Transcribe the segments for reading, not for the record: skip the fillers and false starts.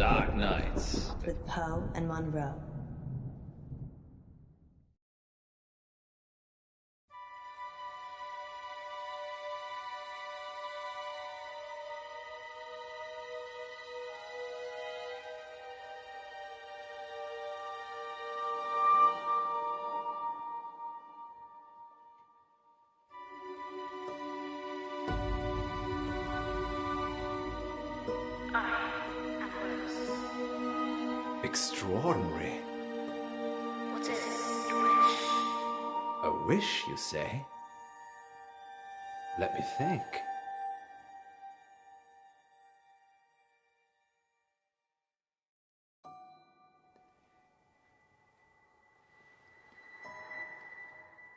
Dark Nights. With Poe and Munro. Extraordinary. What is it? Your wish? A wish, you say? Let me think.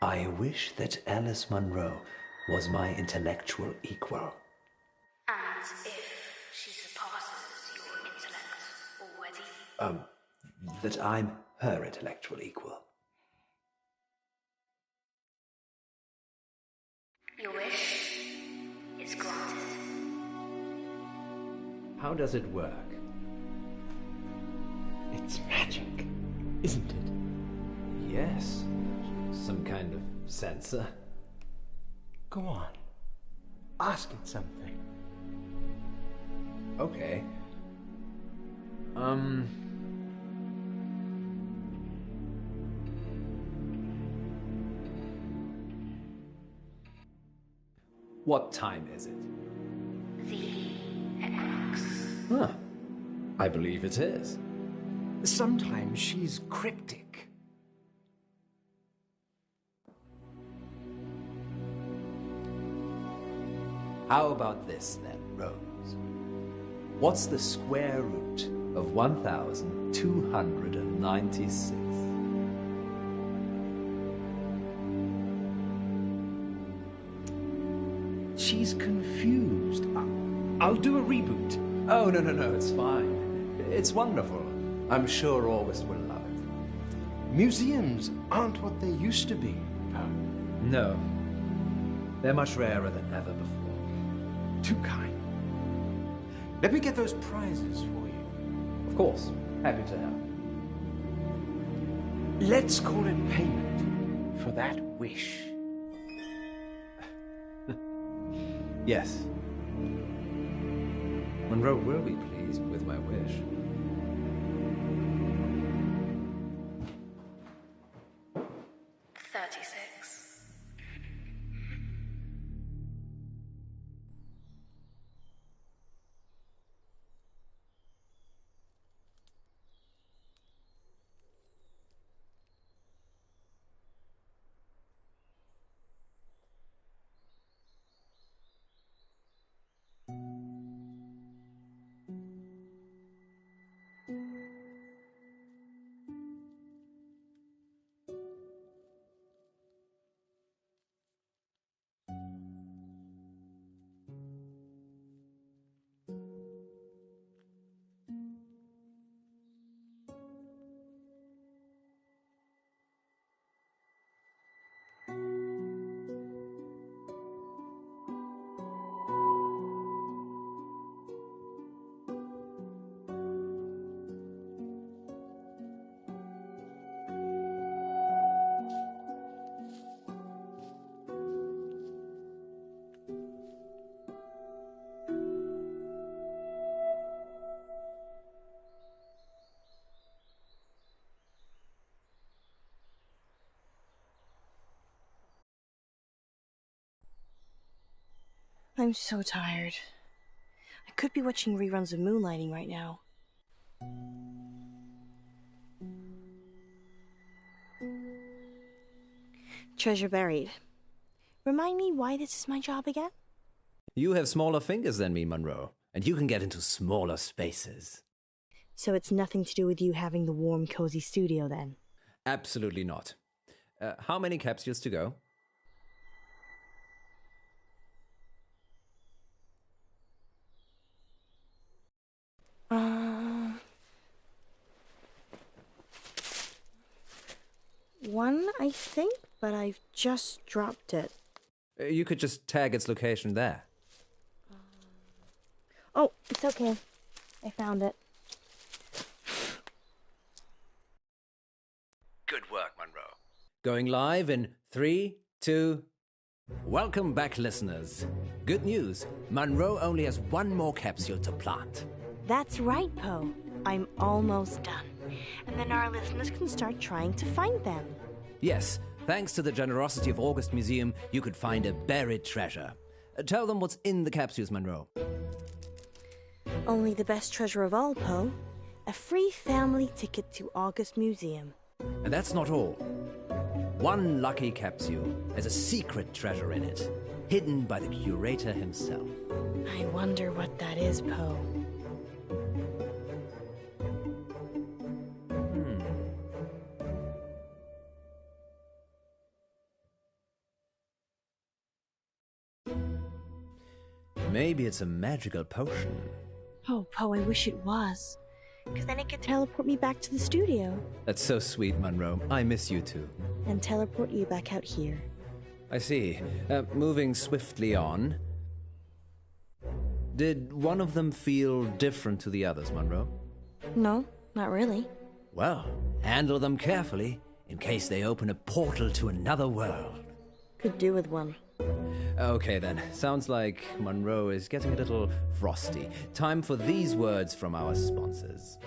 I wish that Alice Munro was my intellectual equal. And if she surpasses your intellect already? That I'm her intellectual equal. Your wish is granted. How does it work? It's magic, isn't it? Yes. Some kind of sensor. Go on. Ask it something. Okay. What time is it? The equinox. Huh. I believe it is. Sometimes she's cryptic. How about this then, Rose? What's the square root of 1296? She's confused. I'll do a reboot. Oh, no, it's fine. It's wonderful. I'm sure August will love it. Museums aren't what they used to be. No. They're much rarer than ever before. Too kind. Let me get those prizes for you. Of course. Happy to help. Let's call it payment for that wish. Yes. Munro will be pleased with my wish. I'm so tired. I could be watching reruns of Moonlighting right now. Treasure buried. Remind me why this is my job again? You have smaller fingers than me, Munro, and you can get into smaller spaces. So it's nothing to do with you having the warm, cozy studio then? Absolutely not. How many capsules to go? One, I think, but I've just dropped it. You could just tag its location there. Oh, it's okay. I found it. Going live in 3, 2... Welcome back, listeners. Good news. Munro only has one more capsule to plant. That's right, Poe. I'm almost done. And then our listeners can start trying to find them. Yes, thanks to the generosity of August Museum, you could find a buried treasure. Tell them what's in the capsules, Munro. Only the best treasure of all, Poe. A free family ticket to August Museum. And that's not all. One lucky capsule has a secret treasure in it, hidden by the curator himself. I wonder what that is, Poe. Maybe it's a magical potion. Oh, Poe, I wish it was. Because then it could teleport me back to the studio. That's so sweet, Munro. I miss you too. And teleport you back out here. I see. Moving swiftly on. Did one of them feel different to the others, Munro? No, not really. Well, handle them carefully, in case they open a portal to another world. Could do with one. Okay then, sounds like Munro is getting a little frosty. Time for these words from our sponsors.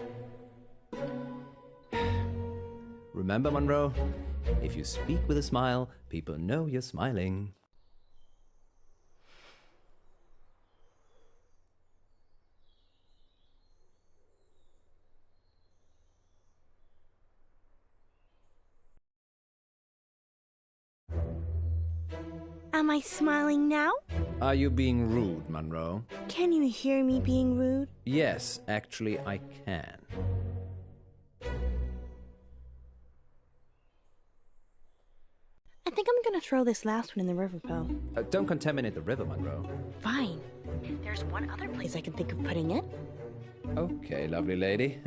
Remember, Munro, if you speak with a smile, people know you're smiling. Am I smiling now? Are you being rude, Munro? Can you hear me being rude? Yes, actually I can. I think I'm gonna throw this last one in the river, Poe. Don't contaminate the river, Munro. Fine. There's one other place I can think of putting it. Okay, lovely lady.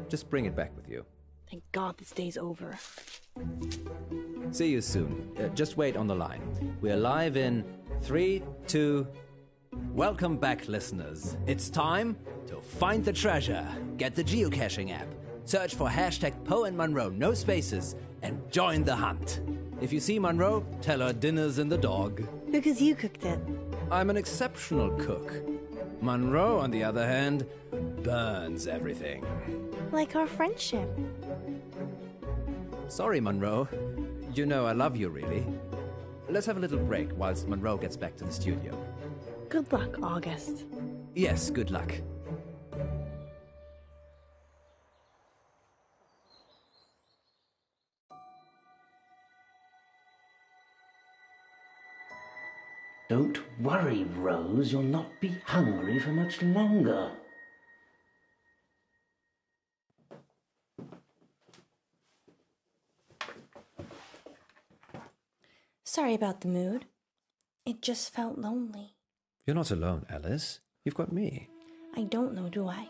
Just bring it back with you. Thank God this day's over. See you soon. Just wait on the line. We're live in 3, 2... Welcome back, listeners. It's time to find the treasure. Get the geocaching app. Search for hashtag Poe and Munro, no spaces, and join the hunt. If you see Munro, tell her dinner's in the dog. Because you cooked it. I'm an exceptional cook. Munro, on the other hand, burns everything. Like our friendship. Sorry, Munro. You know I love you, really. Let's have a little break whilst Munro gets back to the studio. Good luck, August. Yes, good luck. Don't worry, Rose. You'll not be hungry for much longer. Sorry about the mood. It just felt lonely. You're not alone, Alice. You've got me. I don't know, do I?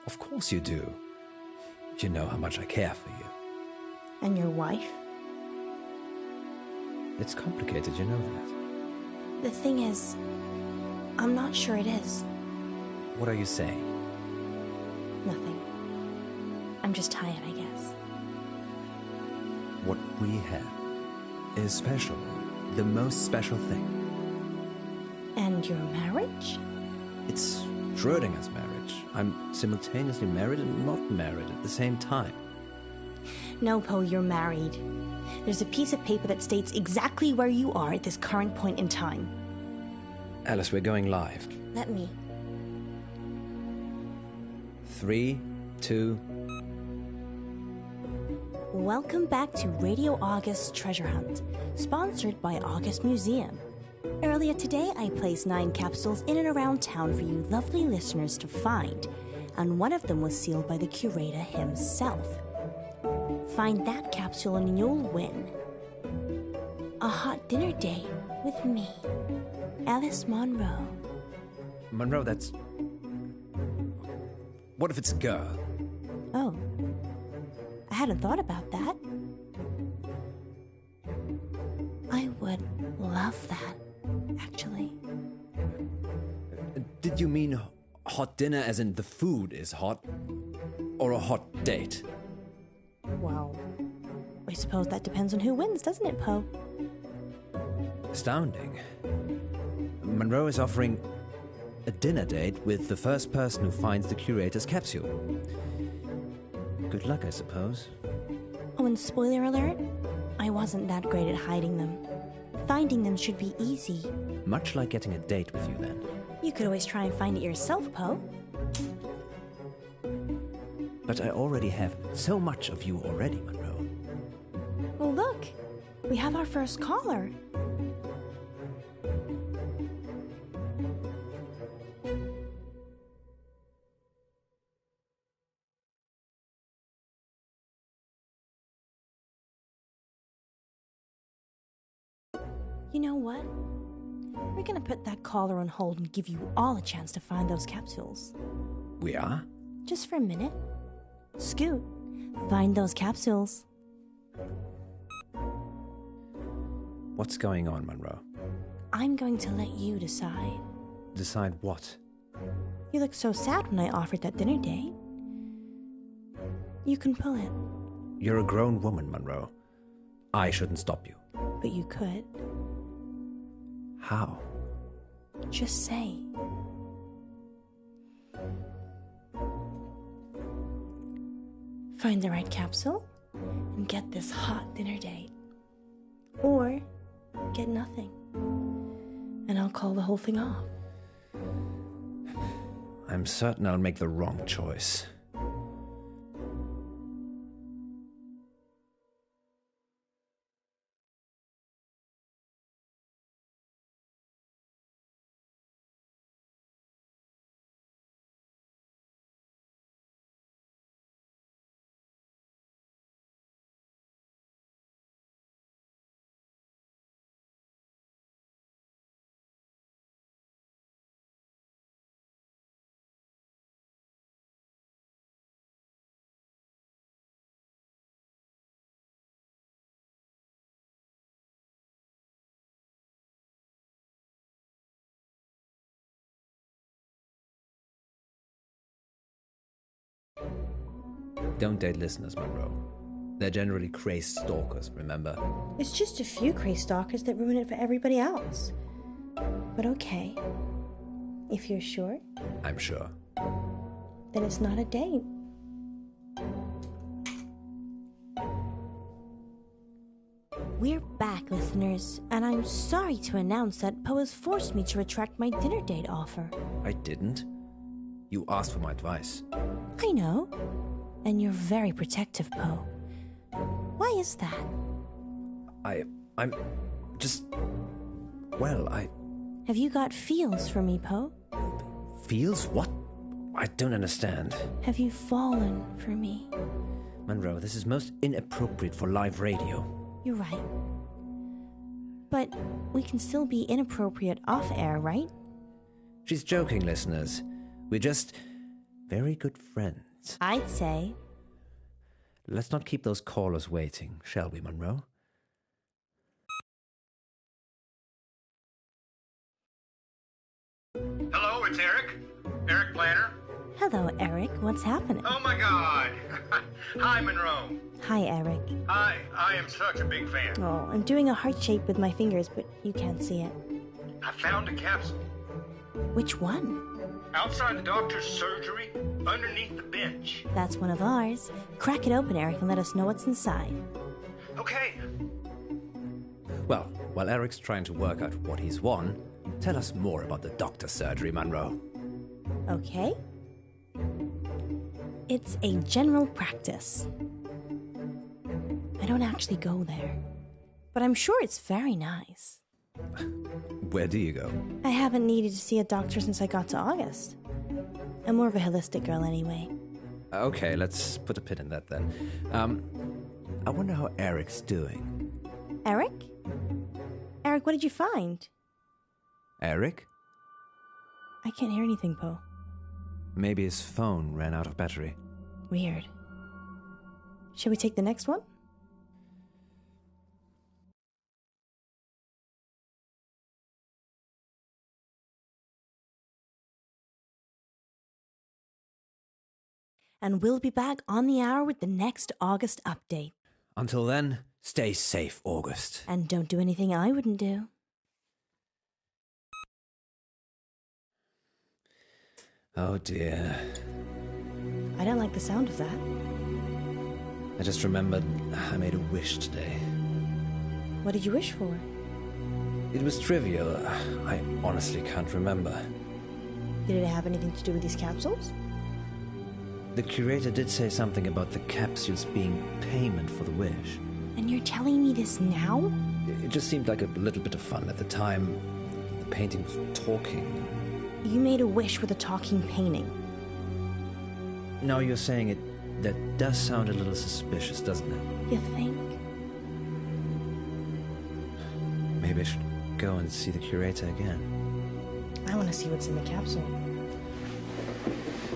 Of course you do. You know how much I care for you. And your wife? It's complicated, you know that. The thing is, I'm not sure it is. What are you saying? Nothing. I'm just tired, I guess. What we have is special. The most special thing. And your marriage? It's Schrodinger's marriage. I'm simultaneously married and not married at the same time. No, Poe, you're married. There's a piece of paper that states exactly where you are at this current point in time. Alice, we're going live. Let me. 3, 2... Welcome back to Radio August's Treasure Hunt, sponsored by August Museum. Earlier today, I placed 9 capsules in and around town for you lovely listeners to find, and one of them was sealed by the curator himself. Find that capsule and you'll win a hot dinner date with me, Alice Munro. Munro, that's... What if it's a girl? Oh, I hadn't thought about that. I would love that, actually. Did you mean hot dinner as in the food is hot? Or a hot date? Wow, I suppose that depends on who wins, doesn't it, Poe? Astounding. Munro is offering a dinner date with the first person who finds the curator's capsule. Good luck, I suppose. Oh, and spoiler alert, I wasn't that great at hiding them. Finding them should be easy. Much like getting a date with you, then. You could always try and find it yourself, Poe. But I already have so much of you already, Munro. Well, look. We have our first caller. You know what? We're gonna put that caller on hold and give you all a chance to find those capsules. We are? Just for a minute. Scoot, find those capsules. What's going on, Munro? I'm going to let you decide. Decide what? You looked so sad when I offered that dinner date. You can pull it. You're a grown woman, Munro. I shouldn't stop you. But you could. How? Just say. Find the right capsule and get this hot dinner date. Or get nothing. And I'll call the whole thing off. I'm certain I'll make the wrong choice. Don't date listeners, Munro. They're generally crazed stalkers, remember? It's just a few crazed stalkers that ruin it for everybody else. But okay. If you're sure, I'm sure. then it's not a date. We're back, listeners, and I'm sorry to announce that Poe has forced me to retract my dinner date offer. I didn't. You asked for my advice. I know. And you're very protective, Poe. Why is that? I'm just... Well, Have you got feels for me, Poe? Feels? What? I don't understand. Have you fallen for me? Munro, this is most inappropriate for live radio. You're right. But we can still be inappropriate off-air, right? She's joking, listeners. We're just very good friends. I'd say. Let's not keep those callers waiting, shall we, Munro? Hello, it's Eric. Eric Planner. Hello, Eric. What's happening? Oh my God. Hi, Monroe. Hi, Eric. I am such a big fan. Oh, I'm doing a heart shape with my fingers, but you can't see it. I found a capsule Which one? outside the doctor's surgery, underneath the bench. That's one of ours. Crack it open, Eric, and let us know what's inside. Okay. Well, while Eric's trying to work out what he's won, tell us more about the doctor's surgery, Munro. Okay. It's a general practice. I don't actually go there, but I'm sure it's very nice. Where do you go? I haven't needed to see a doctor since I got to August. I'm more of a holistic girl anyway. Okay, let's put a pin in that then. I wonder how Eric's doing. Eric? Eric, what did you find? Eric? I can't hear anything, Poe. Maybe his phone ran out of battery. Weird. Shall we take the next one? And we'll be back on the hour with the next August update. Until then, stay safe, August. And don't do anything I wouldn't do. Oh dear. I don't like the sound of that. I just remembered I made a wish today. What did you wish for? It was trivial. I honestly can't remember. Did it have anything to do with these capsules? The curator did say something about the capsules being payment for the wish. And you're telling me this now? It just seemed like a little bit of fun at the time. The painting was talking. You made a wish with a talking painting. Now you're saying it, that does sound a little suspicious, doesn't it? You think? Maybe I should go and see the curator again. I want to see what's in the capsule.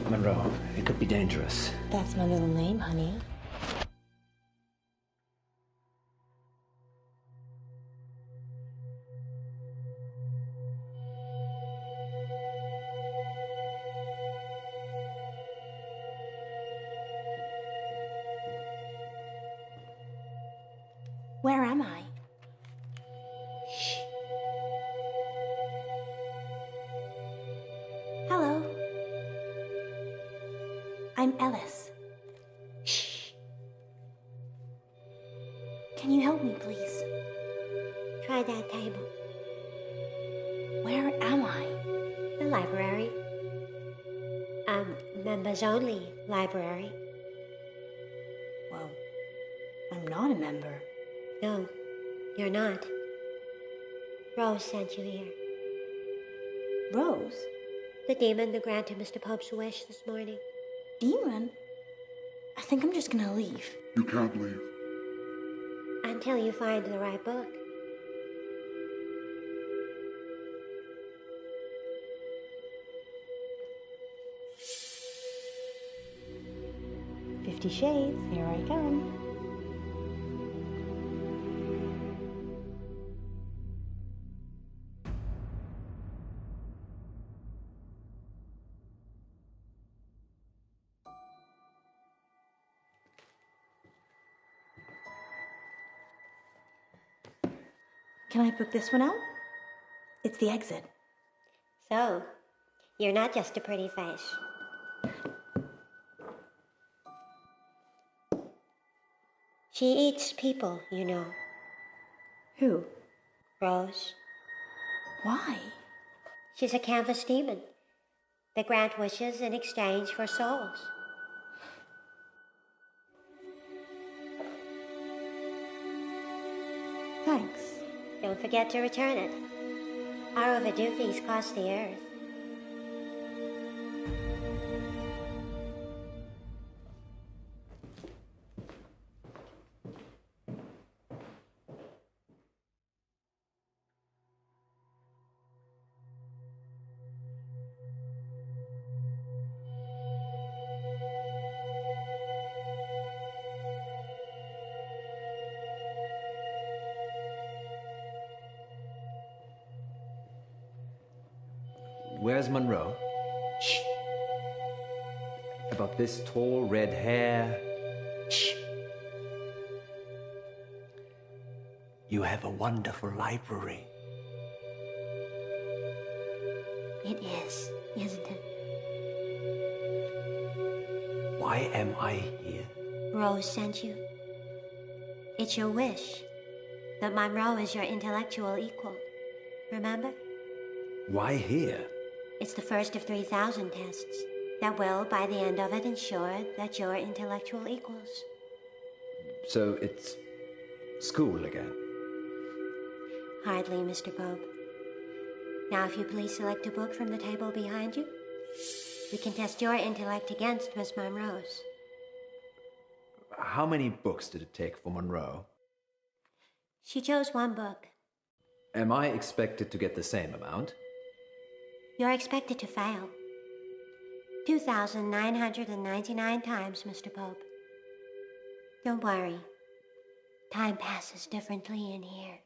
Munro, it could be dangerous. That's my middle name, honey. Where am I? Shh. Hello. I'm Ellis. Shh. Can you help me, please? Try that table. Where am I? The library. Members only library. Well, I'm not a member. No, you're not. Rose sent you here. Rose? The demon that granted Mr. Pope's wish this morning. Demon? I think I'm just gonna leave. You can't leave. Until you find the right book. $50 Shades, here I come. Can I book this one out? It's the exit. So, you're not just a pretty face. She eats people, you know. Who? Rose. Why? She's a canvas demon. They grant wishes in exchange for souls. Thanks. Don't forget to return it. Our overdue fees cost the earth. Where's Munro? Shh. About this tall red hair. Shh. You have a wonderful library. It is, isn't it? Why am I here? Rose sent you. It's your wish that Munro is your intellectual equal. Remember? Why here? It's the first of 3,000 tests that will, by the end of it, ensure that you're intellectual equals. So it's school again? Hardly, Mr. Pope. Now, if you please select a book from the table behind you, we can test your intellect against Miss Munro's. How many books did it take for Munro? She chose one book. Am I expected to get the same amount? You're expected to fail. 2,999 times, Mr. Pope. Don't worry. Time passes differently in here.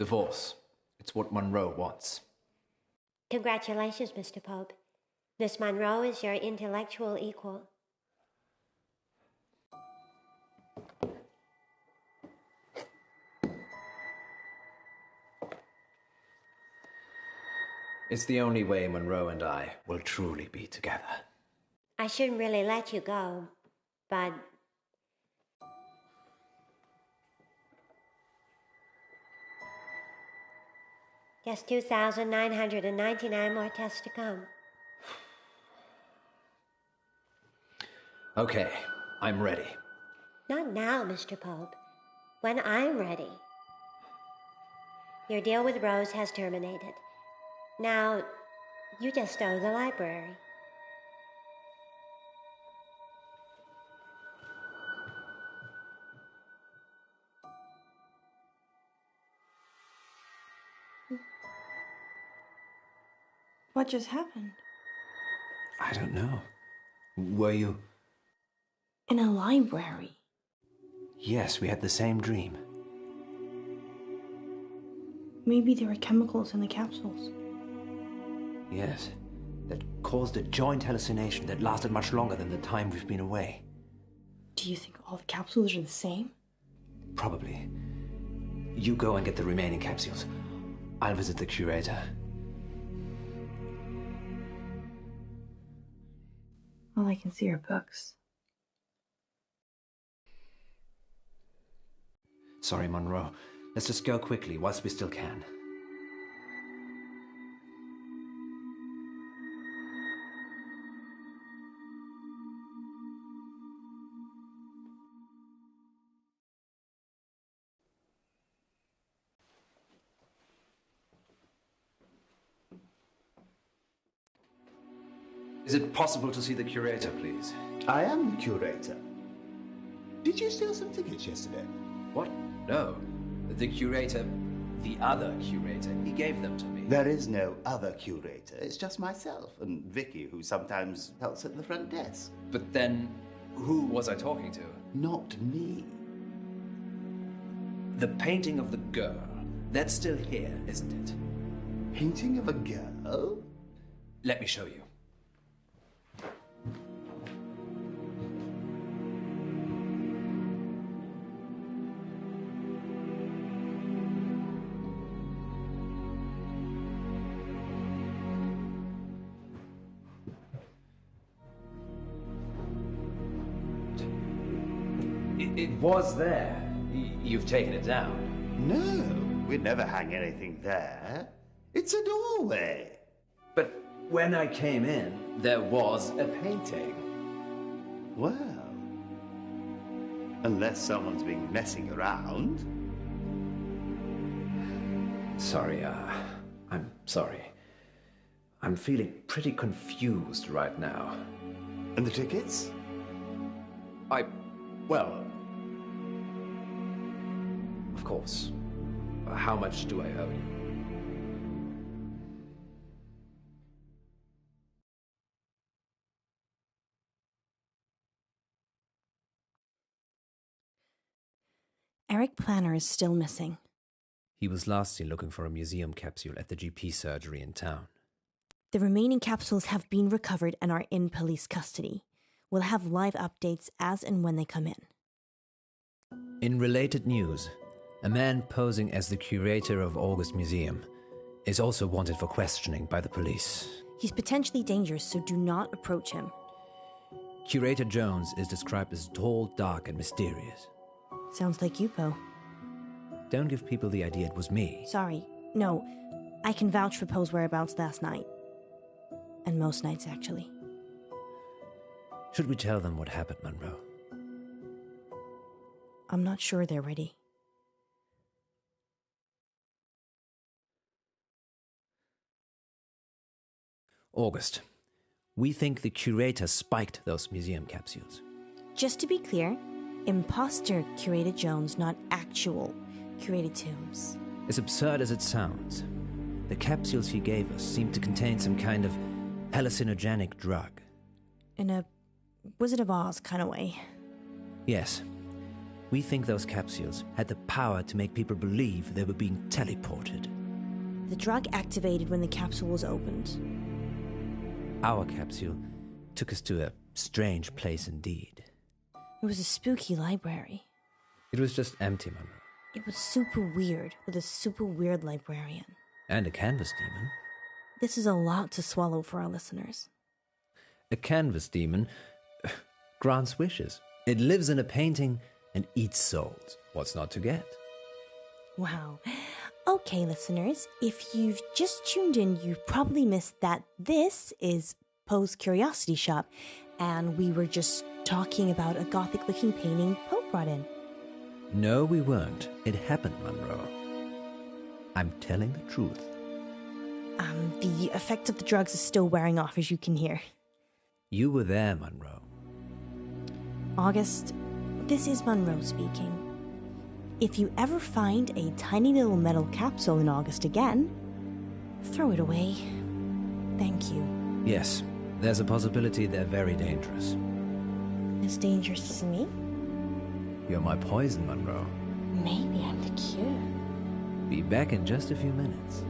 Divorce. It's what Munro wants. Congratulations, Mr. Pope. Miss Munro is your intellectual equal. It's the only way Munro and I will truly be together. I shouldn't really let you go, but... Just 2,999 more tests to come. Okay, I'm ready. Not now, Mr. Pope. When I'm ready. Your deal with Rose has terminated. Now, you just owe the library. What just happened? I don't know. Were you? In a library. Yes, we had the same dream. Maybe there were chemicals in the capsules. Yes, that caused a joint hallucination that lasted much longer than the time we've been away. Do you think all the capsules are the same? Probably. You go and get the remaining capsules. I'll visit the curator. All I can see are books. Sorry, Munro. Let's just go quickly whilst we still can. Is it possible to see the curator, please? I am the curator. Did you steal some tickets yesterday? What? No. The curator, the other curator, he gave them to me. There is no other curator. It's just myself and Vicky, who sometimes helps at the front desk. But then, who was I talking to? Not me. The painting of the girl. That's still here, isn't it? Painting of a girl? Let me show you. It was there. You've taken it down. No, we'd never hang anything there. It's a doorway. But when I came in, there was a painting. Well, unless someone's been messing around. Sorry, I'm sorry. I'm feeling pretty confused right now. And the tickets? Well, of course. How much do I owe you? Eric Planner is still missing. He was last seen looking for a museum capsule at the GP surgery in town. The remaining capsules have been recovered and are in police custody. We'll have live updates as and when they come in. In related news, a man posing as the curator of August Museum is also wanted for questioning by the police. He's potentially dangerous, so do not approach him. Curator Jones is described as tall, dark, and mysterious. Sounds like you, Poe. Don't give people the idea it was me. Sorry. No, I can vouch for Poe's whereabouts last night. And most nights, actually. Should we tell them what happened, Munro? I'm not sure they're ready. August, we think the curator spiked those museum capsules. Just to be clear, imposter curated Jones, not actual curated Tombs. As absurd as it sounds, the capsules he gave us seemed to contain some kind of hallucinogenic drug. In a Wizard of Oz kind of way. Yes. We think those capsules had the power to make people believe they were being teleported. The drug activated when the capsule was opened. Our capsule took us to a strange place indeed. It was a spooky library. It was just empty, Munro. It was super weird, with a super weird librarian. And a canvas demon. This is a lot to swallow for our listeners. A canvas demon grants wishes. It lives in a painting and eats souls. What's not to get? Wow. Okay, listeners, if you've just tuned in, you've probably missed that this is Poe's Curiosity Shop, and we were just talking about a gothic-looking painting Poe brought in. No, we weren't. It happened, Munro. I'm telling the truth. The effect of the drugs is still wearing off, as you can hear. You were there, Munro. August, this is Munro speaking. If you ever find a tiny little metal capsule in August again, throw it away. Thank you. Yes, there's a possibility they're very dangerous. As dangerous to me? You're my poison, Munro. Maybe I'm the cure. Be back in just a few minutes.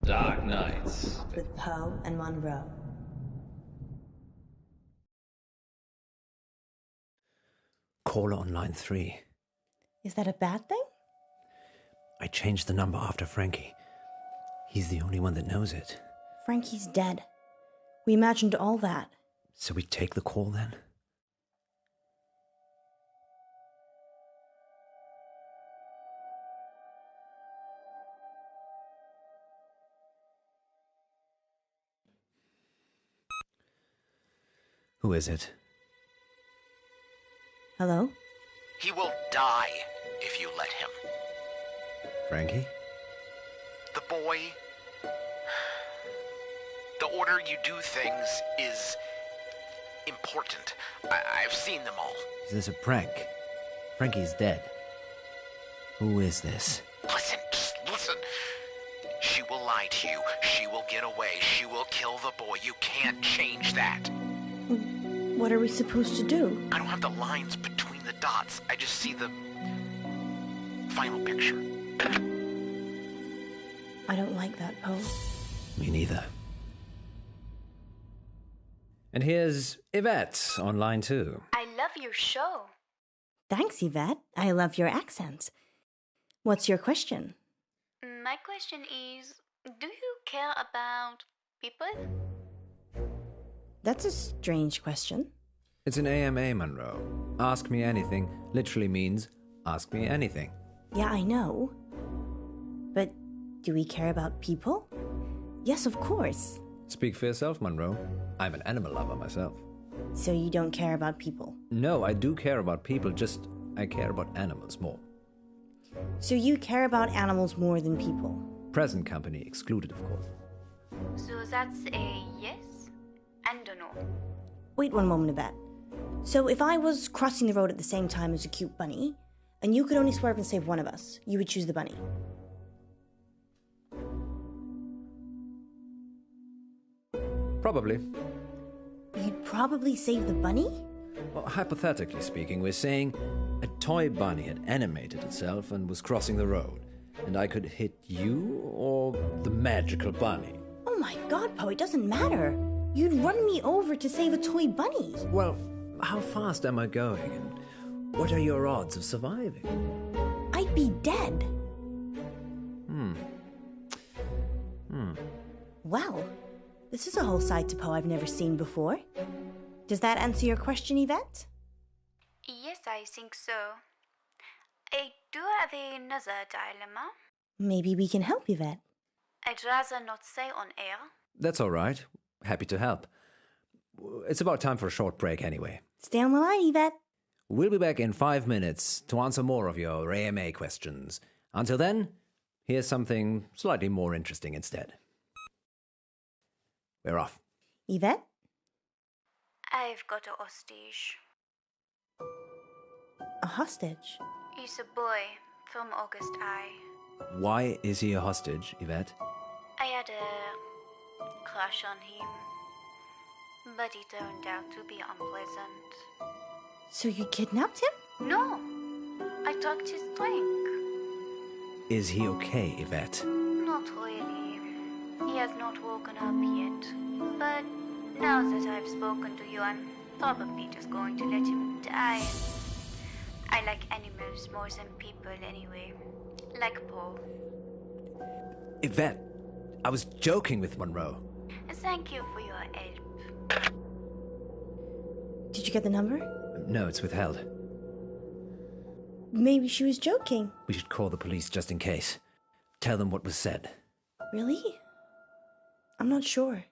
Dark Nights With Poe and Munro. Caller on line 3. Is that a bad thing? I changed the number after Frankie. He's the only one that knows it. Frankie's dead. We imagined all that. So we take the call then? Who is it? Hello? He will die if you let him. Frankie? The boy... The order you do things is important. I've seen them all. Is this a prank? Frankie's dead. Who is this? Listen, just listen. She will lie to you. She will get away. She will kill the boy. You can't change that. What are we supposed to do? I don't have the lines between the dots. I just see the final picture. I don't like that, Poe. Me neither. And here's Yvette on line 2. I love your show. Thanks, Yvette. I love your accent. What's your question? My question is, do you care about people? That's a strange question. It's an AMA, Munro. Ask me anything literally means ask me anything. Yeah, I know. But do we care about people? Yes, of course. Speak for yourself, Munro. I'm an animal lover myself. So you don't care about people? No, I do care about people, just I care about animals more. So you care about animals more than people? Present company excluded, of course. So that's a yes and a no. Wait one moment, Yvette. So if I was crossing the road at the same time as a cute bunny, and you could only swerve and save one of us, you would choose the bunny? Probably. You'd probably save the bunny? Well, hypothetically speaking, we're saying a toy bunny had animated itself and was crossing the road, and I could hit you or the magical bunny. Oh my god, Poe, it doesn't matter. You'd run me over to save a toy bunny. Well, how fast am I going, and what are your odds of surviving? I'd be dead. Well, this is a whole side to Poe I've never seen before. Does that answer your question, Yvette? Yes, I think so. I do have another dilemma. Maybe we can help, Yvette. I'd rather not say on air. That's all right. Happy to help. It's about time for a short break anyway. Stay on the line, Yvette. We'll be back in 5 minutes to answer more of your AMA questions. Until then, here's something slightly more interesting instead. We're off. Yvette? I've got a hostage. A hostage? He's a boy from August High. Why is he a hostage, Yvette? I had a crush on him, but he turned out to be unpleasant. So you kidnapped him? No, I tucked his drink. Is he okay, Yvette? Not really. He has not woken up yet. But now that I've spoken to you, I'm probably just going to let him die. I like animals more than people anyway. Like Poe. Yvette, I was joking with Munro. Thank you for your help. Did you get the number? No, it's withheld. Maybe she was joking. We should call the police just in case. Tell them what was said. Really? I'm not sure.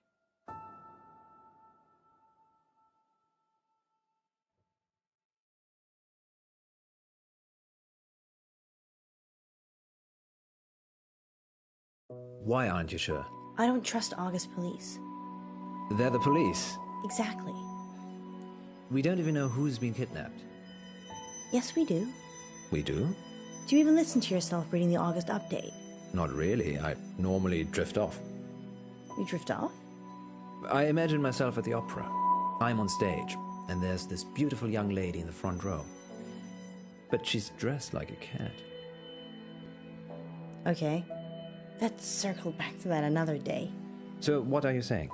Why aren't you sure? I don't trust August police. They're the police. Exactly. We don't even know who's been kidnapped. Yes, we do. We do? Do you even listen to yourself reading the August update? Not really. I normally drift off. You drift off? I imagine myself at the opera. I'm on stage, and there's this beautiful young lady in the front row. But she's dressed like a cat. Okay. Let's circle back to that another day. So what are you saying?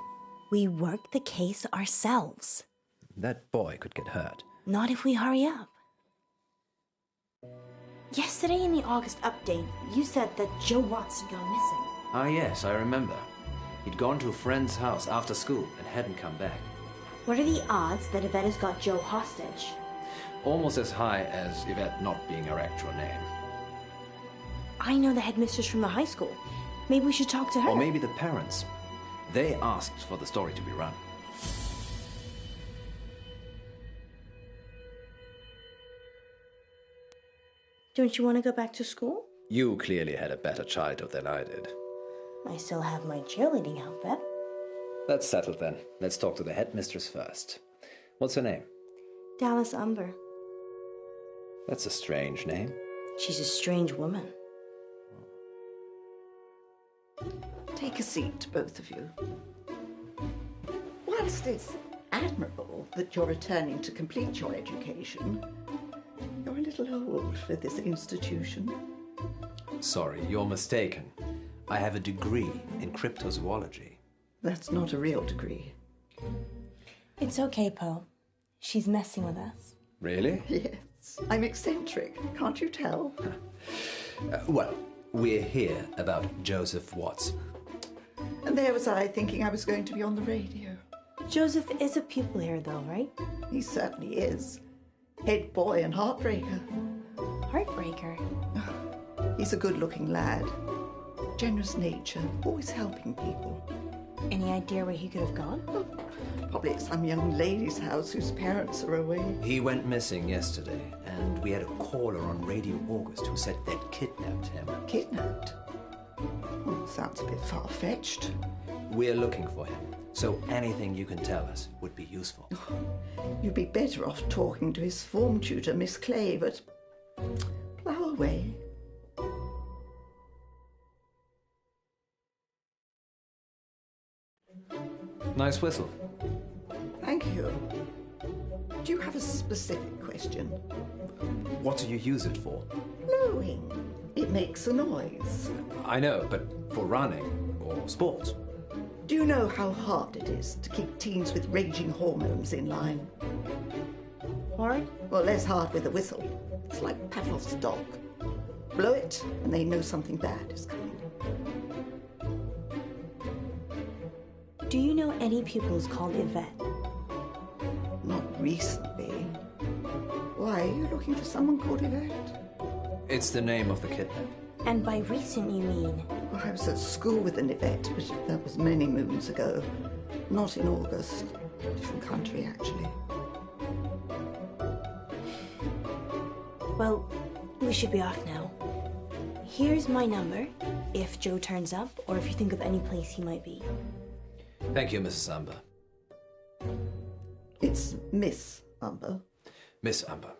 We work the case ourselves. That boy could get hurt. Not if we hurry up. Yesterday in the August update, you said that Joe Watson gone missing. Ah, yes, I remember. He'd gone to a friend's house after school and hadn't come back. What are the odds that Yvette has got Joe hostage? Almost as high as Yvette not being her actual name. I know the headmistress from the high school. Maybe we should talk to her. Or maybe the parents. They asked for the story to be run. Don't you want to go back to school? You clearly had a better childhood than I did. I still have my cheerleading outfit. That's settled then. Let's talk to the headmistress first. What's her name? Dallas Umber. That's a strange name. She's a strange woman. Take a seat, both of you. Whilst it's admirable that you're returning to complete your education, you're a little old for this institution. Sorry, you're mistaken. I have a degree in cryptozoology. That's not a real degree. It's okay, Poe. She's messing with us. Really? Yes, I'm eccentric, can't you tell? Well, we're here about Joseph Watts. And there was I thinking I was going to be on the radio. Joseph is a pupil here, though, right? He certainly is. Head boy and heartbreaker. Heartbreaker? He's a good-looking lad. Generous nature, always helping people. Any idea where he could have gone? Probably at some young lady's house whose parents are away. He went missing yesterday, and we had a caller on Radio August who said they'd kidnapped him. Kidnapped? Oh, sounds a bit far-fetched. We're looking for him, so anything you can tell us would be useful. You'd be better off talking to his form tutor, Miss Clay, but plough away. Nice whistle. Thank you. Do you have a specific question? What do you use it for? Blowing. It makes a noise. I know, but for running or sports. Do you know how hard it is to keep teens with raging hormones in line? Hard? Well, less hard with a whistle. It's like Pavlov's dog. Blow it, and they know something bad is coming. Do you know any pupils called Yvette? Not recently. Why, are you looking for someone called Yvette? It's the name of the kidnap. And by recent, you mean? Well, I was at school with an Yvette, but that was many moons ago. Not in August. Different country, actually. Well, we should be off now. Here's my number, if Joe turns up, or if you think of any place he might be. Thank you, Mrs. Amber. It's Miss Amber. Miss Amber.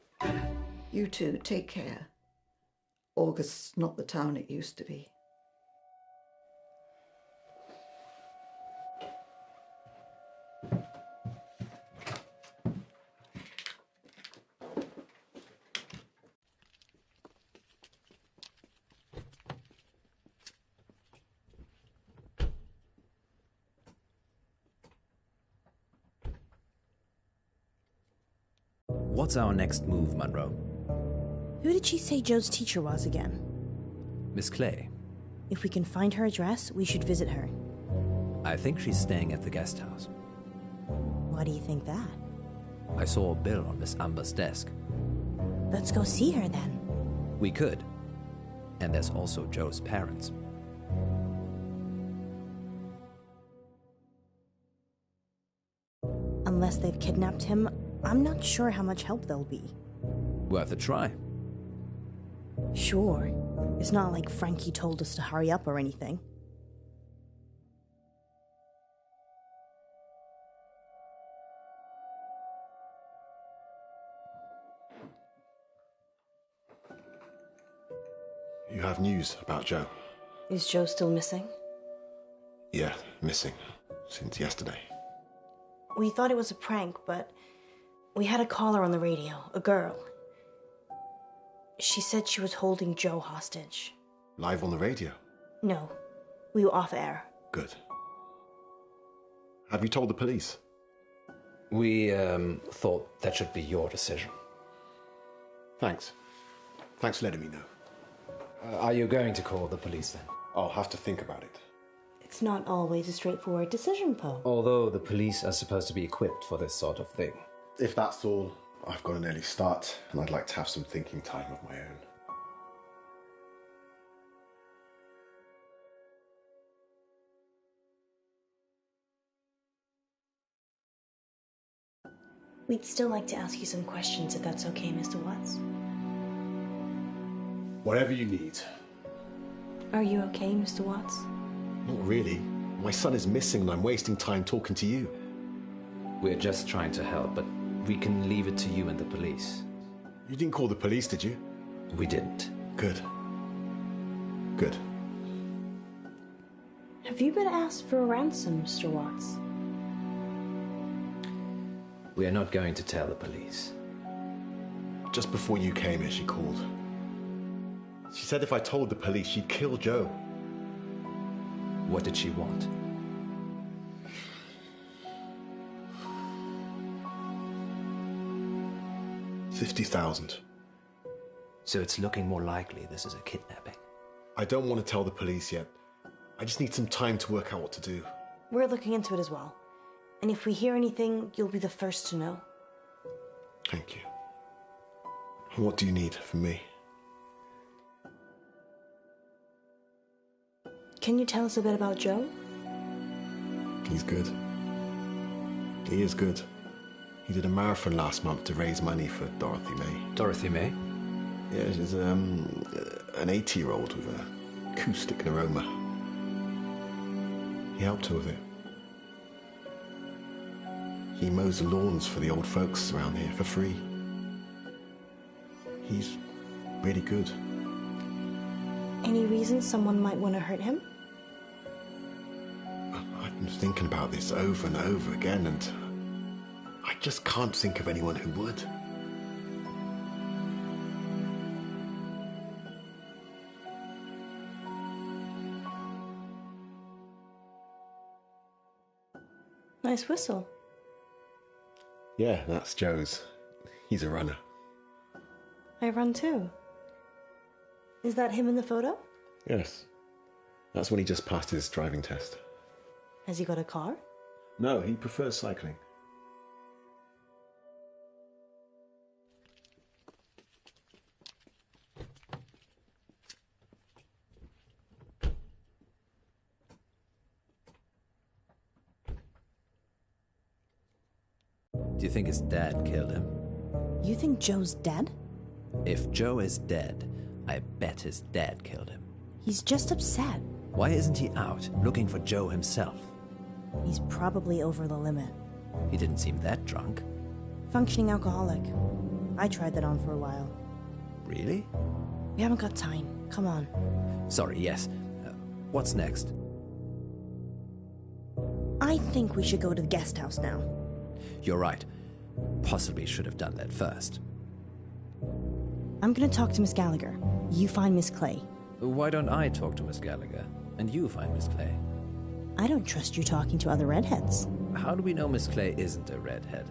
You too, take care. August's not the town it used to be. What's our next move, Munro? Who did she say Joe's teacher was again? Miss Clay. If we can find her address, we should visit her. I think she's staying at the guest house. Why do you think that? I saw a bill on Miss Amber's desk. Let's go see her then. We could. And there's also Joe's parents. Unless they've kidnapped him, I'm not sure how much help they'll be. Worth a try. Sure. It's not like Frankie told us to hurry up or anything. You have news about Joe? Is Joe still missing? Yeah, missing. Since yesterday. We thought it was a prank, but we had a caller on the radio, a girl. She said she was holding Joe hostage. Live on the radio? No, we were off air. Good. Have you told the police? We thought that should be your decision. Thanks. Thanks for letting me know. Are you going to call the police then? I'll have to think about it. It's not always a straightforward decision, Poe. Although the police are supposed to be equipped for this sort of thing. If that's all, I've got an early start, and I'd like to have some thinking time of my own. We'd still like to ask you some questions, if that's okay, Mr. Watts. Whatever you need. Are you okay, Mr. Watts? Not really. My son is missing and I'm wasting time talking to you. We're just trying to help, but we can leave it to you and the police. You didn't call the police, did you? We didn't. Good. Good. Have you been asked for a ransom, Mr. Watts? We are not going to tell the police. Just before you came here, she called. She said if I told the police, she'd kill Joe. What did she want? $50,000. So it's looking more likely this is a kidnapping. I don't want to tell the police yet. I just need some time to work out what to do. We're looking into it as well. And if we hear anything, you'll be the first to know. Thank you. And what do you need from me? Can you tell us a bit about Joe? He's good. He is good. He did a marathon last month to raise money for Dorothy May. Dorothy May? Yeah, she's an 80-year-old with an acoustic neuroma. He helped her with it. He mows the lawns for the old folks around here for free. He's really good. Any reason someone might want to hurt him? I've been thinking about this over and over again, and I just can't think of anyone who would. Nice whistle. Yeah, that's Joe's. He's a runner. I run too. Is that him in the photo? Yes. That's when he just passed his driving test. Has he got a car? No, he prefers cycling. Do you think his dad killed him? You think Joe's dead? If Joe is dead, I bet his dad killed him. He's just upset. Why isn't he out looking for Joe himself? He's probably over the limit. He didn't seem that drunk. Functioning alcoholic. I tried that on for a while. Really? We haven't got time. Come on. Sorry, yes. What's next? I think we should go to the guest house now. You're right. Possibly should have done that first. I'm gonna talk to Miss Gallagher. You find Miss Clay. Why don't I talk to Miss Gallagher, and you find Miss Clay? I don't trust you talking to other redheads. How do we know Miss Clay isn't a redhead?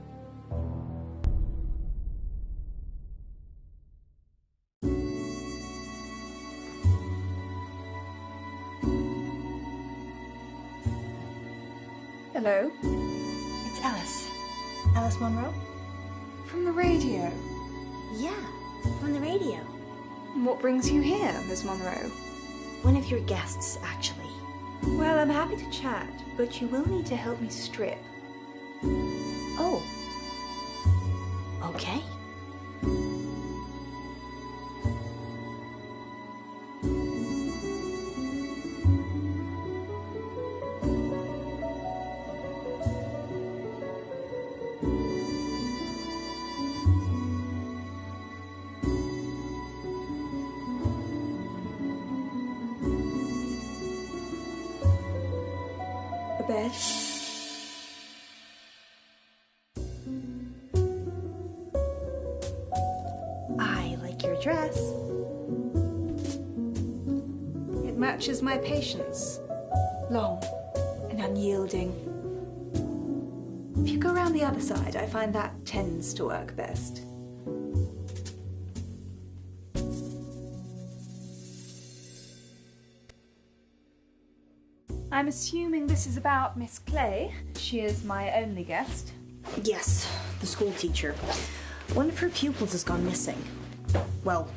Hello? It's Alice. Alice Munro? From the radio? Yeah, from the radio. What brings you here, Miss Munro? One of your guests, actually. Well, I'm happy to chat, but you will need to help me strip. Oh. Okay. Bed. I like your dress. It matches my patience. Long and unyielding. If you go around the other side, I find that tends to work best. I'm assuming this is about Miss Clay. She is my only guest. Yes, the school teacher. One of her pupils has gone missing. Well,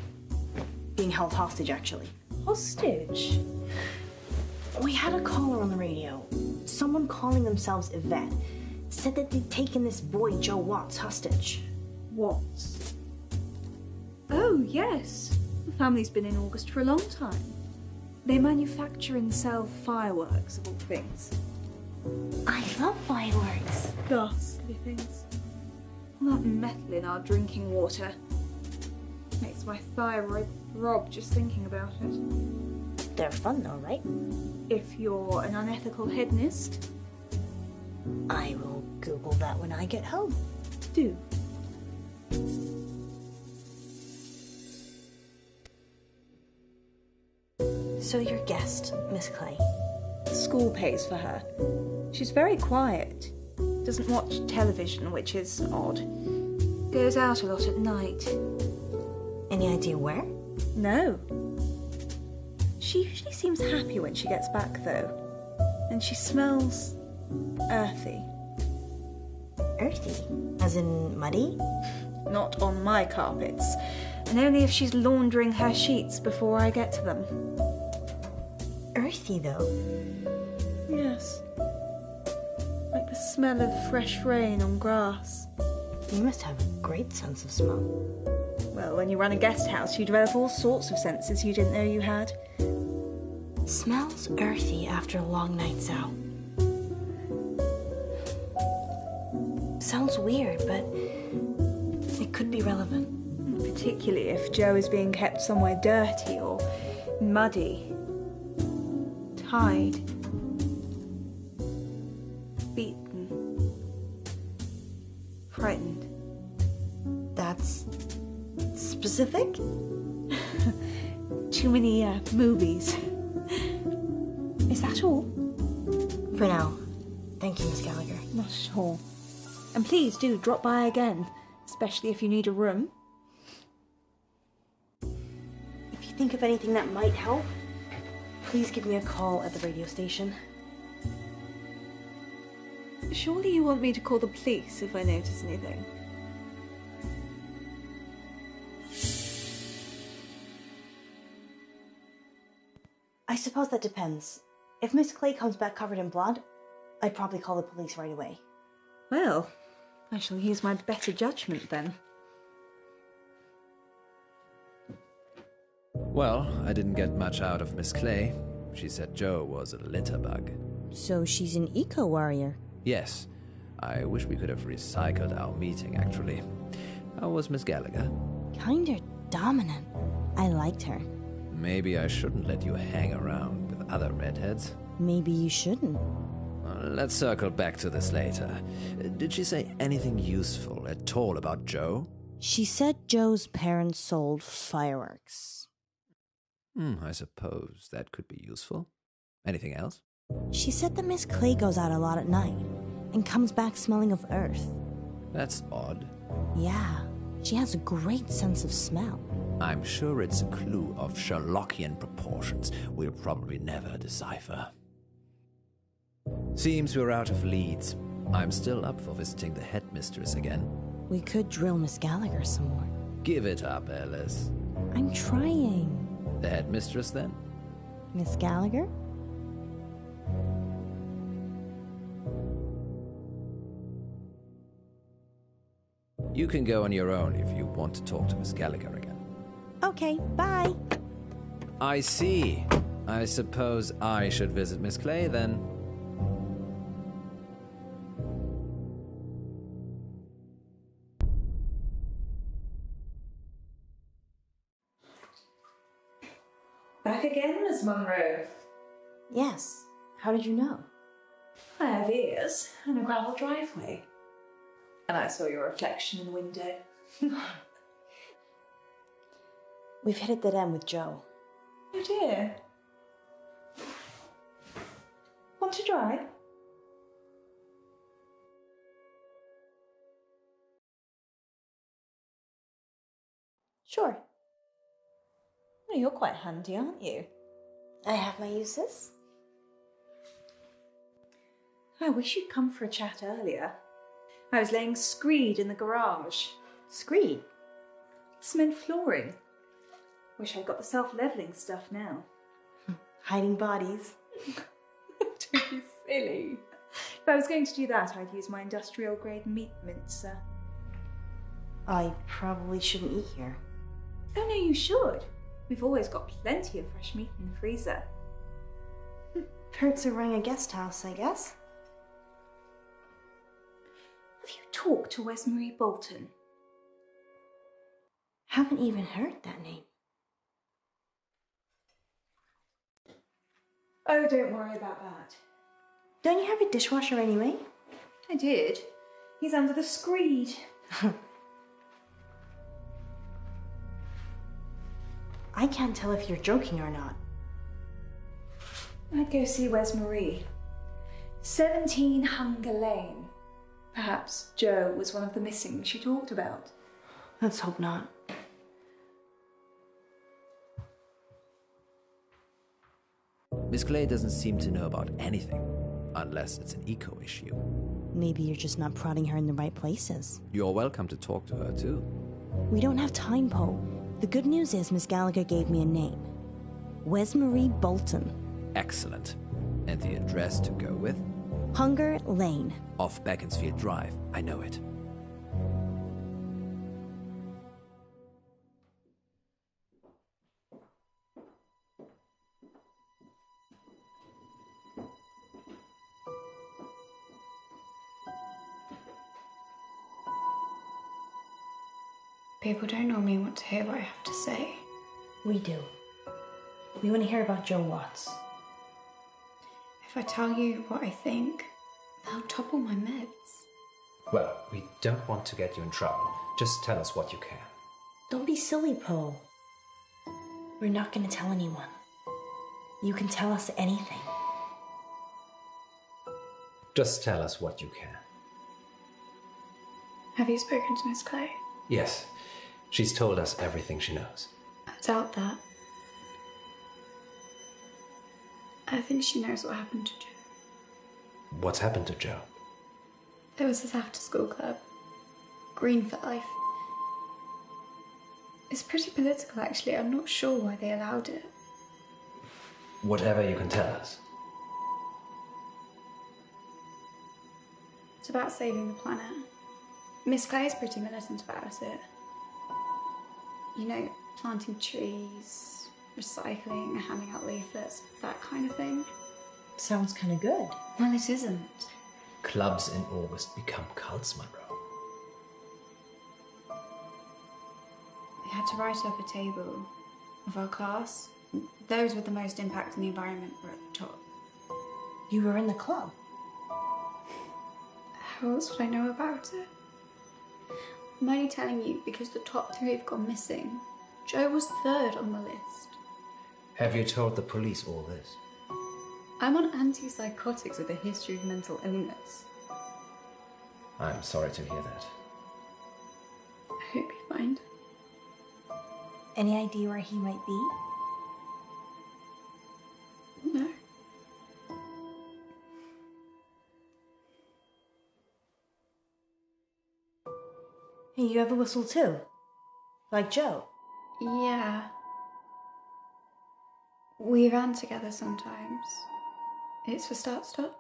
being held hostage, actually. Hostage? We had a caller on the radio. Someone calling themselves Yvette said that they'd taken this boy, Joe Watts, hostage. Watts? Oh, yes. The family's been in August for a long time. They manufacture and sell fireworks, of all things. I love fireworks. Ghastly things. All that metal in our drinking water makes my thyroid throb just thinking about it. They're fun though, right? If you're an unethical hedonist. I will Google that when I get home. Do. So your guest, Miss Clay. School pays for her. She's very quiet. Doesn't watch television, which is odd. Goes out a lot at night. Any idea where? No. She usually seems happy when she gets back, though. And she smells earthy. Earthy? As in muddy? Not on my carpets. And only if she's laundering her sheets before I get to them. Earthy, though. Yes. Like the smell of fresh rain on grass. You must have a great sense of smell. Well, when you run a guest house, you develop all sorts of senses you didn't know you had. Smells earthy after a long night's out. Sounds weird, but it could be relevant. Particularly if Joe is being kept somewhere dirty or muddy. Tied. beaten. Frightened. That's specific? Too many movies. Is that all? For now. Thank you, Miss Gallagher. Not at all. And please do drop by again, especially if you need a room. If you think of anything that might help, please give me a call at the radio station. Surely you want me to call the police if I notice anything? I suppose that depends. If Miss Clay comes back covered in blood, I'd probably call the police right away. Well, I shall use my better judgment then. Well, I didn't get much out of Miss Clay. She said Joe was a litter bug. So she's an eco-warrior? Yes. I wish we could have recycled our meeting, actually. How was Miss Gallagher? Kinda dominant. I liked her. Maybe I shouldn't let you hang around with other redheads. Maybe you shouldn't. Let's circle back to this later. Did she say anything useful at all about Joe? She said Joe's parents sold fireworks. I suppose that could be useful. Anything else? She said that Miss Clay goes out a lot at night and comes back smelling of earth. That's odd. Yeah, she has a great sense of smell. I'm sure it's a clue of Sherlockian proportions we'll probably never decipher. Seems we're out of leads. I'm still up for visiting the headmistress again. We could drill Miss Gallagher some more. Give it up, Alice. I'm trying. The headmistress, then? Miss Gallagher? You can go on your own if you want to talk to Miss Gallagher again. Okay, bye. I see. I suppose I should visit Miss Clay, then. Back again, Miss Munro. Yes. How did you know? I have ears and a gravel driveway. And I saw your reflection in the window. We've hit a dead end with Joe. Oh dear. Want to drive? Sure. Well, you're quite handy, aren't you? I have my uses. I wish you'd come for a chat earlier. I was laying screed in the garage. Screed? Cement flooring. Wish I'd got the self-levelling stuff now. Hiding bodies. Don't be silly. If I was going to do that, I'd use my industrial-grade meat mincer. I probably shouldn't eat here. Oh no, you should. We've always got plenty of fresh meat in the freezer. Perks of running a guest house, I guess. Have you talked to Wesmarie Bolton? Haven't even heard that name. Oh, don't worry about that. Don't you have a dishwasher anyway? I did. He's under the screed. I can't tell if you're joking or not. I'd go see Wesmarie. 17 Hunger Lane. Perhaps Joe was one of the missing she talked about. Let's hope not. Miss Clay doesn't seem to know about anything, unless it's an eco issue. Maybe you're just not prodding her in the right places. You're welcome to talk to her, too. We don't have time, Poe. The good news is Miss Gallagher gave me a name. Wesmarie Bolton. Excellent. And the address to go with? Hunger Lane. Off Beaconsfield Drive. I know it. People don't normally want to hear what I have to say. We do. We want to hear about Joe Watts. If I tell you what I think, I'll topple my meds. Well, we don't want to get you in trouble. Just tell us what you can. Don't be silly, Poe. We're not going to tell anyone. You can tell us anything. Just tell us what you can. Have you spoken to Miss Clay? Yes, she's told us everything she knows. I doubt that. I think she knows what happened to Joe. What's happened to Joe? There was this after-school club. Green for Life. It's pretty political, actually. I'm not sure why they allowed it. Whatever you can tell us. It's about saving the planet. Miss Clay is pretty militant about it. You know, planting trees, recycling, handing out leaflets, that kind of thing. Sounds kind of good. Well, it isn't. Clubs in August become cults, Munro. We had to write up a table of our class. Those with the most impact on the environment were at the top. You were in the club? How else would I know about it? I'm only telling you because the top 3 have gone missing. Joe was 3rd on the list. Have you told the police all this? I'm on antipsychotics with a history of mental illness. I'm sorry to hear that. I hope you find. Any idea where he might be? No. Hey, you have a whistle too? Like Joe? Yeah. We ran together sometimes. It's for start-stops.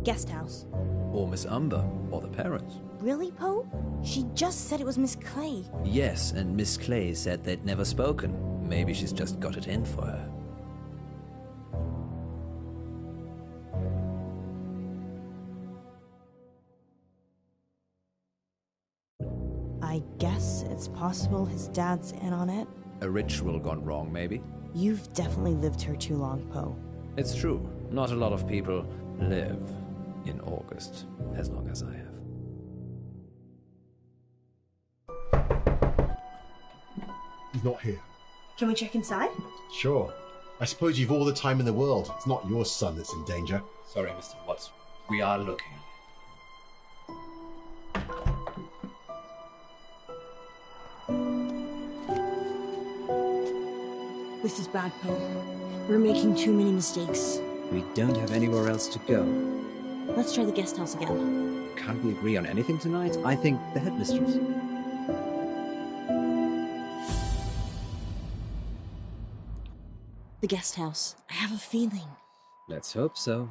Guest house. Or Miss Umber, or the parents. Really, Poe? She just said it was Miss Clay. Yes, and Miss Clay said they'd never spoken. Maybe she's just got it in for her. I guess it's possible his dad's in on it. A ritual gone wrong, maybe? You've definitely lived here too long, Poe. It's true. Not a lot of people live in August as long as I have. He's not here. Can we check inside? Sure. I suppose you've all the time in the world. It's not your son that's in danger. Sorry, Mr. Watts. We are looking. This is bad, Poe. We're making too many mistakes. We don't have anywhere else to go. Let's try the guest house again. Can't we agree on anything tonight? I think the headmistress. The guest house. I have a feeling. Let's hope so.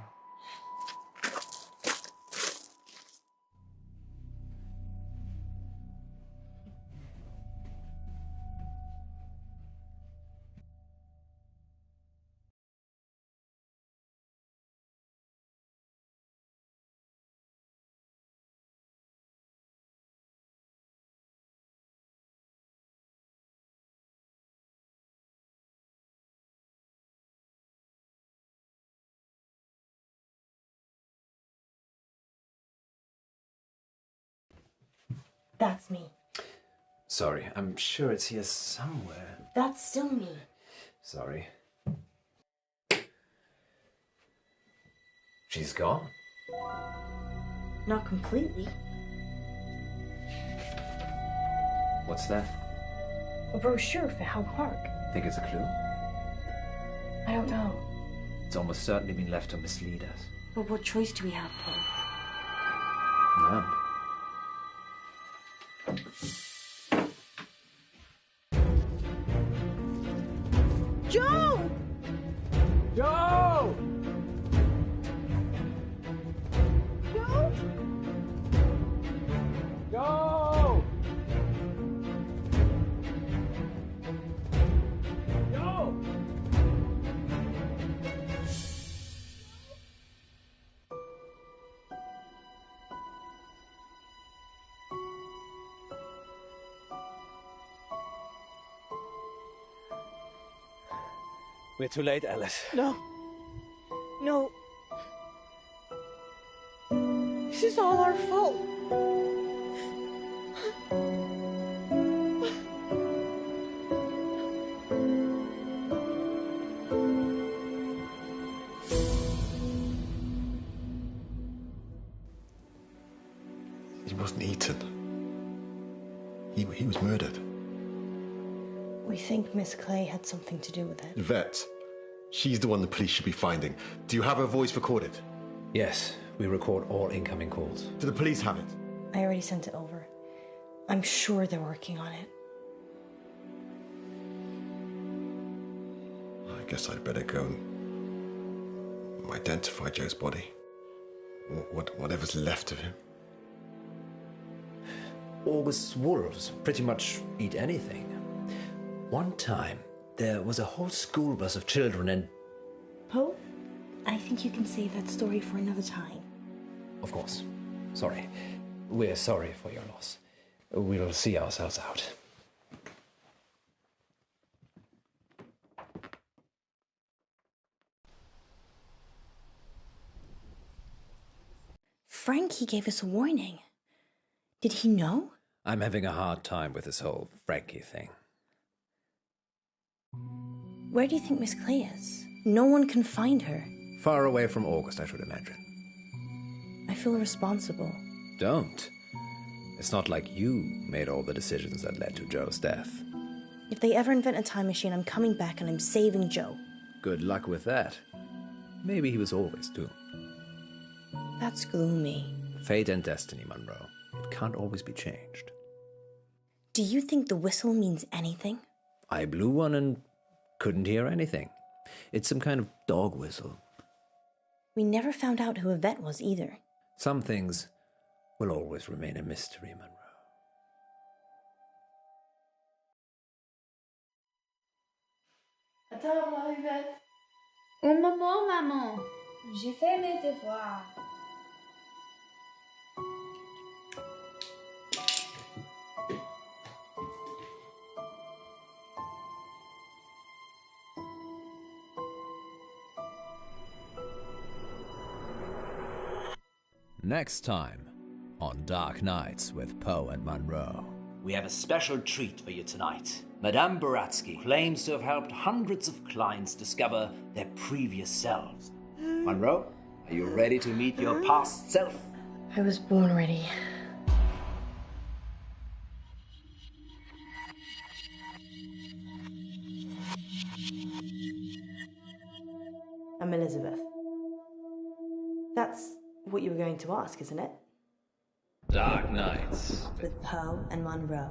That's me. Sorry, I'm sure it's here somewhere. That's still me. Sorry. She's gone. Not completely. What's that? A brochure for Howe Park. Think it's a clue? I don't know. It's almost certainly been left to mislead us. But what choice do we have, Poe? None. Joe! Joe! Joe? Joe! Joe! We're too late, Alice. No. No. This is all our fault. He wasn't eaten. He was murdered. We think Miss Clay had something to do with it. Vet, she's the one the police should be finding. Do you have her voice recorded? Yes, we record all incoming calls. Do the police have it? I already sent it over. I'm sure they're working on it. I guess I'd better go and identify Joe's body. Whatever's left of him. August's wolves pretty much eat anything. One time, there was a whole school bus of children and... Poe, I think you can save that story for another time. Of course. Sorry. We're sorry for your loss. We'll see ourselves out. Frankie gave us a warning. Did he know? I'm having a hard time with this whole Frankie thing. Where do you think Miss Clay is? No one can find her. Far away from August, I should imagine. I feel responsible. Don't. It's not like you made all the decisions that led to Joe's death. If they ever invent a time machine, I'm coming back and I'm saving Joe. Good luck with that. Maybe he was always doomed. That's gloomy. Fate and destiny, Munro. It can't always be changed. Do you think the whistle means anything? I blew one and couldn't hear anything. It's some kind of dog whistle. We never found out who Yvette was either. Some things will always remain a mystery, Munro. À table, Yvette. Un moment, maman. J'ai fait mes devoirs. Next time on Dark Nights with Poe and Munro. We have a special treat for you tonight. Madame Baratsky claims to have helped hundreds of clients discover their previous selves. Munro, are you ready to meet your past self? I was born ready. I'm Elizabeth. That's what you were going to ask, isn't it? Dark Nights with Poe and Munro.